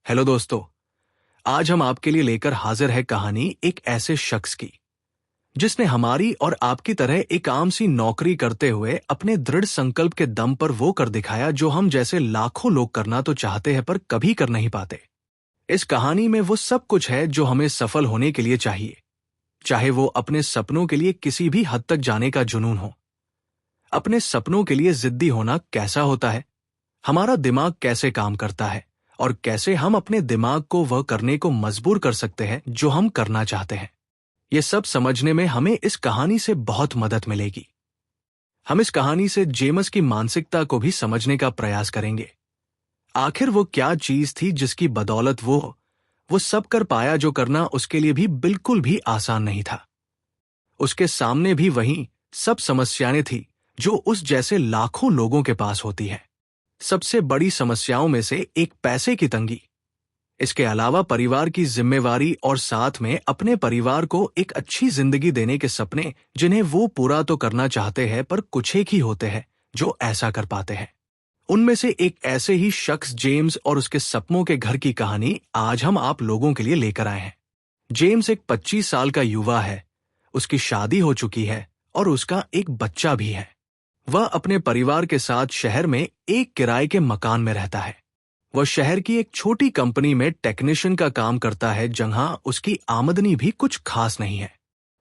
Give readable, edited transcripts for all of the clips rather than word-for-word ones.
Hello दोस्तों। आज हम आपके लिए लेकर हाजिर है कहानी एक ऐसे शख्स की जिसने हमारी और आपकी तरह एक आम सी नौकरी करते हुए अपने दृढ़ संकल्प के दम पर वो कर दिखाया जो हम जैसे लाखों लोग करना तो चाहते हैं पर कभी कर नहीं पाते। इस कहानी में वो सब कुछ है जो हमें सफल होने के लिए चाहिए, चाहे वो अपने सपनों के लिए किसी भी हद तक जाने का जुनून हो। अपने सपनों के लिए जिद्दी होना कैसा होता है, हमारा दिमाग कैसे काम करता है और कैसे हम अपने दिमाग को वह करने को मजबूर कर सकते हैं जो हम करना चाहते हैं। ये सब समझने में हमें इस कहानी से बहुत मदद मिलेगी। हम इस कहानी से जेमस की मानसिकता को भी समझने का प्रयास करेंगे। आखिर वो क्या चीज थी जिसकी बदौलत वो सब कर पाया जो करना उसके लिए भी बिल्कुल भी आसान नहीं था। उसके सामने भी वही सब समस्याएं थी जो उस जैसे लाखों लोगों के पास होती है। सबसे बड़ी समस्याओं में से एक पैसे की तंगी। इसके अलावा परिवार की जिम्मेवारी और साथ में अपने परिवार को एक अच्छी जिंदगी देने के सपने जिन्हें वो पूरा तो करना चाहते हैं पर कुछ एक ही होते हैं जो ऐसा कर पाते हैं। उनमें से एक ऐसे ही शख्स जेम्स और उसके सपनों के घर की कहानी आज हम आप लोगों के लिए लेकर आए हैं। जेम्स एक 25 साल का युवा है। उसकी शादी हो चुकी है और उसका एक बच्चा भी है। वह अपने परिवार के साथ शहर में एक किराए के मकान में रहता है। वह शहर की एक छोटी कंपनी में टेक्नीशियन का काम करता है जहां उसकी आमदनी भी कुछ खास नहीं है।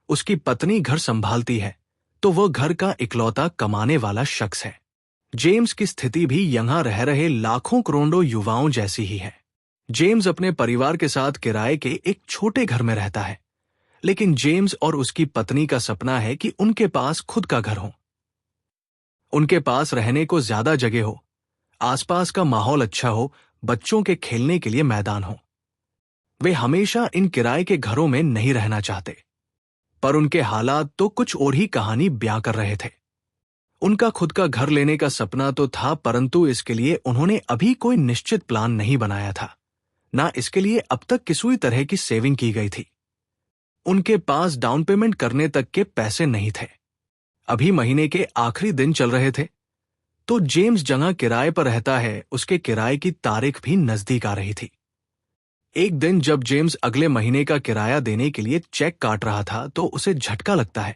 उसकी पत्नी घर संभालती है तो वह घर का इकलौता कमाने वाला शख्स है। जेम्स की स्थिति भी यहां रह रहे लाखों करोड़ों युवाओं जैसी ही है। जेम्स अपने परिवार के साथ किराए के एक छोटे घर में रहता है, लेकिन जेम्स और उसकी पत्नी का सपना है कि उनके पास खुद का घर हो। उनके पास रहने को ज्यादा जगह हो, आसपास का माहौल अच्छा हो, बच्चों के खेलने के लिए मैदान हो। वे हमेशा इन किराए के घरों में नहीं रहना चाहते, पर उनके हालात तो कुछ और ही कहानी बयां कर रहे थे। उनका खुद का घर लेने का सपना तो था, परंतु इसके लिए उन्होंने अभी कोई निश्चित प्लान नहीं बनाया था। ना इसके लिए अब तक किसी तरह की सेविंग की गई थी। उनके पास डाउन पेमेंट करने तक के पैसे नहीं थे। अभी महीने के आखिरी दिन चल रहे थे तो जेम्स जहां किराए पर रहता है उसके किराए की तारीख भी नजदीक आ रही थी। एक दिन जब जेम्स अगले महीने का किराया देने के लिए चेक काट रहा था तो उसे झटका लगता है।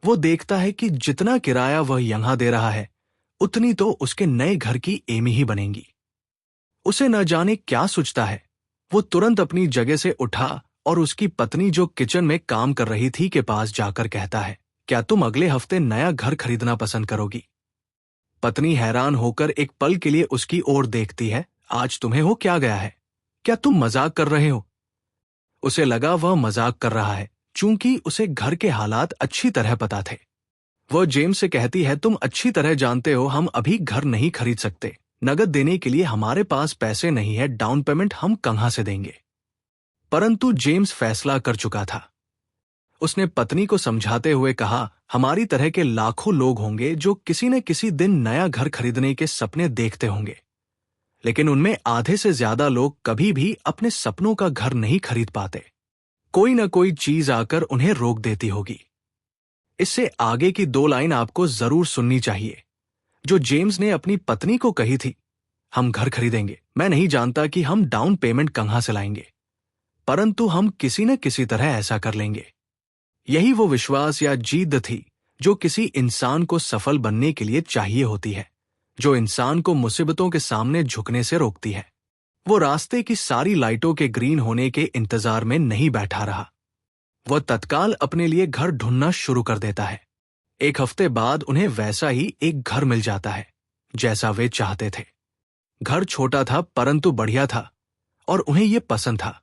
वो देखता है कि जितना किराया वह यहां दे रहा है उतनी तो उसके नए घर की एमी ही बनेंगी। उसे न जाने क्या सोचता है। वो तुरंत अपनी जगह से उठा और उसकी पत्नी जो किचन में काम कर रही थी के पास जाकर कहता है, क्या तुम अगले हफ्ते नया घर खरीदना पसंद करोगी? पत्नी हैरान होकर एक पल के लिए उसकी ओर देखती है। आज तुम्हें हो क्या गया है? क्या तुम मजाक कर रहे हो? उसे लगा वह मजाक कर रहा है, चूंकि उसे घर के हालात अच्छी तरह पता थे। वह जेम्स से कहती है, तुम अच्छी तरह जानते हो हम अभी घर नहीं खरीद सकते। नगद देने के लिए हमारे पास पैसे नहीं है, डाउन पेमेंट हम कहां से देंगे? परंतु जेम्स फैसला कर चुका था। उसने पत्नी को समझाते हुए कहा, हमारी तरह के लाखों लोग होंगे जो किसी न किसी दिन नया घर खरीदने के सपने देखते होंगे, लेकिन उनमें आधे से ज्यादा लोग कभी भी अपने सपनों का घर नहीं खरीद पाते। कोई न कोई चीज आकर उन्हें रोक देती होगी। इससे आगे की 2 लाइन आपको जरूर सुननी चाहिए जो जेम्स ने अपनी पत्नी को कही थी। हम घर खरीदेंगे, मैं नहीं जानता कि हम डाउन पेमेंट कहां से लाएंगे, परंतु हम किसी न किसी तरह ऐसा कर लेंगे। यही वो विश्वास या जिद थी जो किसी इंसान को सफल बनने के लिए चाहिए होती है, जो इंसान को मुसीबतों के सामने झुकने से रोकती है। वो रास्ते की सारी लाइटों के ग्रीन होने के इंतजार में नहीं बैठा रहा। वह तत्काल अपने लिए घर ढूंढना शुरू कर देता है। एक हफ्ते बाद उन्हें वैसा ही एक घर मिल जाता है जैसा वे चाहते थे। घर छोटा था परंतु बढ़िया था और उन्हें यह पसंद था।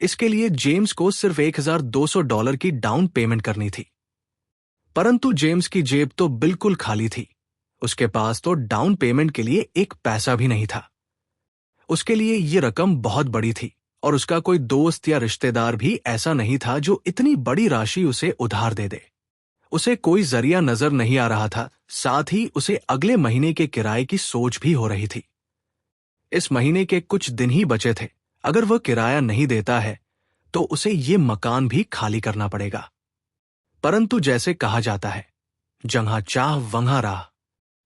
इसके लिए जेम्स को सिर्फ $1,200 की डाउन पेमेंट करनी थी। परंतु जेम्स की जेब तो बिल्कुल खाली थी। उसके पास तो डाउन पेमेंट के लिए एक पैसा भी नहीं था। उसके लिए ये रकम बहुत बड़ी थी और उसका कोई दोस्त या रिश्तेदार भी ऐसा नहीं था जो इतनी बड़ी राशि उसे उधार दे दे। उसे कोई जरिया नजर नहीं आ रहा था। साथ ही उसे अगले महीने के किराए की सोच भी हो रही थी। इस महीने के कुछ दिन ही बचे थे। अगर वह किराया नहीं देता है तो उसे ये मकान भी खाली करना पड़ेगा। परंतु जैसे कहा जाता है, जहां चाह वहां राह।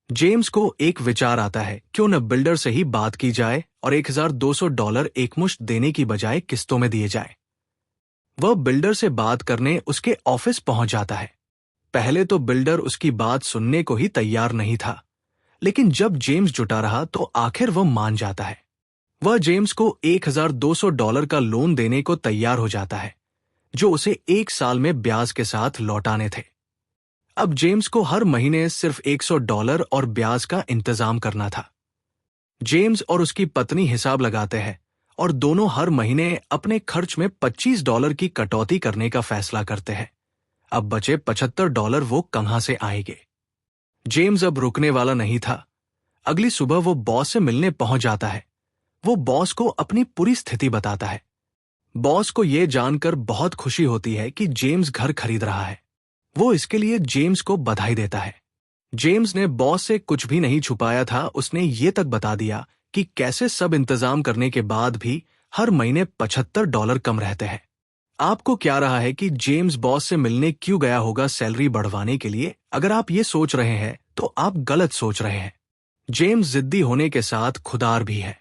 जेम्स को एक विचार आता है, क्यों न बिल्डर से ही बात की जाए और $1200 एकमुश्त देने की बजाय किस्तों में दिए जाए। वह बिल्डर से बात करने उसके ऑफिस पहुंच जाता है। पहले तो बिल्डर उसकी बात सुनने को ही तैयार नहीं था, लेकिन जब जेम्स जुटा रहा तो आखिर वह मान जाता है। वह जेम्स को $1200 का लोन देने को तैयार हो जाता है, जो उसे 1 साल में ब्याज के साथ लौटाने थे। अब जेम्स को हर महीने सिर्फ $100 और ब्याज का इंतजाम करना था। जेम्स और उसकी पत्नी हिसाब लगाते हैं और दोनों हर महीने अपने खर्च में $25 की कटौती करने का फैसला करते हैं। अब बचे $75 वो कहां से आएंगे? जेम्स अब रुकने वाला नहीं था। अगली सुबह वो बॉस से मिलने पहुंच जाता है। वो बॉस को अपनी पूरी स्थिति बताता है। बॉस को यह जानकर बहुत खुशी होती है कि जेम्स घर खरीद रहा है। वो इसके लिए जेम्स को बधाई देता है। जेम्स ने बॉस से कुछ भी नहीं छुपाया था। उसने ये तक बता दिया कि कैसे सब इंतजाम करने के बाद भी हर महीने $75 कम रहते हैं। आपको क्या रहा है कि जेम्स बॉस से मिलने क्यों गया होगा सैलरी बढ़वाने के लिए? अगर आप ये सोच रहे हैं तो आप गलत सोच रहे हैं। जेम्स जिद्दी होने के साथ खुदार भी है।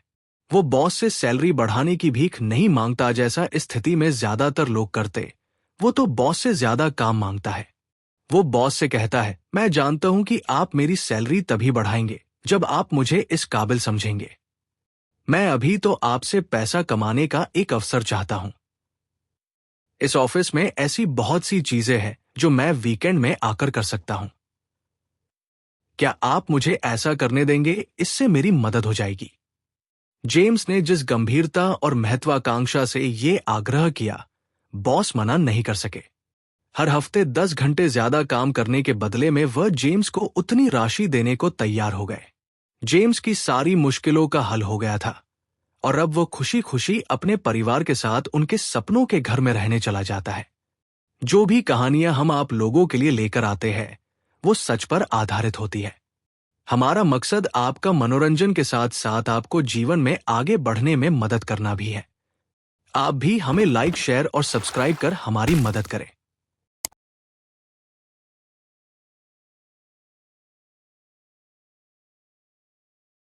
वो बॉस से सैलरी बढ़ाने की भीख नहीं मांगता जैसा इस स्थिति में ज्यादातर लोग करते। वो तो बॉस से ज्यादा काम मांगता है। वो बॉस से कहता है, मैं जानता हूं कि आप मेरी सैलरी तभी बढ़ाएंगे जब आप मुझे इस काबिल समझेंगे। मैं अभी तो आपसे पैसा कमाने का एक अवसर चाहता हूं। इस ऑफिस में ऐसी बहुत सी चीजें हैं जो मैं वीकेंड में आकर कर सकता हूं। क्या आप मुझे ऐसा करने देंगे? इससे मेरी मदद हो जाएगी। जेम्स ने जिस गंभीरता और महत्वाकांक्षा से ये आग्रह किया, बॉस मना नहीं कर सके। हर हफ्ते 10 घंटे ज्यादा काम करने के बदले में वह जेम्स को उतनी राशि देने को तैयार हो गए। जेम्स की सारी मुश्किलों का हल हो गया था और अब वो खुशी खुशी अपने परिवार के साथ उनके सपनों के घर में रहने चला जाता है। जो भी कहानियां हम आप लोगों के लिए लेकर आते हैं, वो सच पर आधारित होती है। हमारा मकसद आपका मनोरंजन के साथ साथ आपको जीवन में आगे बढ़ने में मदद करना भी है। आप भी हमें लाइक, शेयर और सब्सक्राइब कर हमारी मदद करें।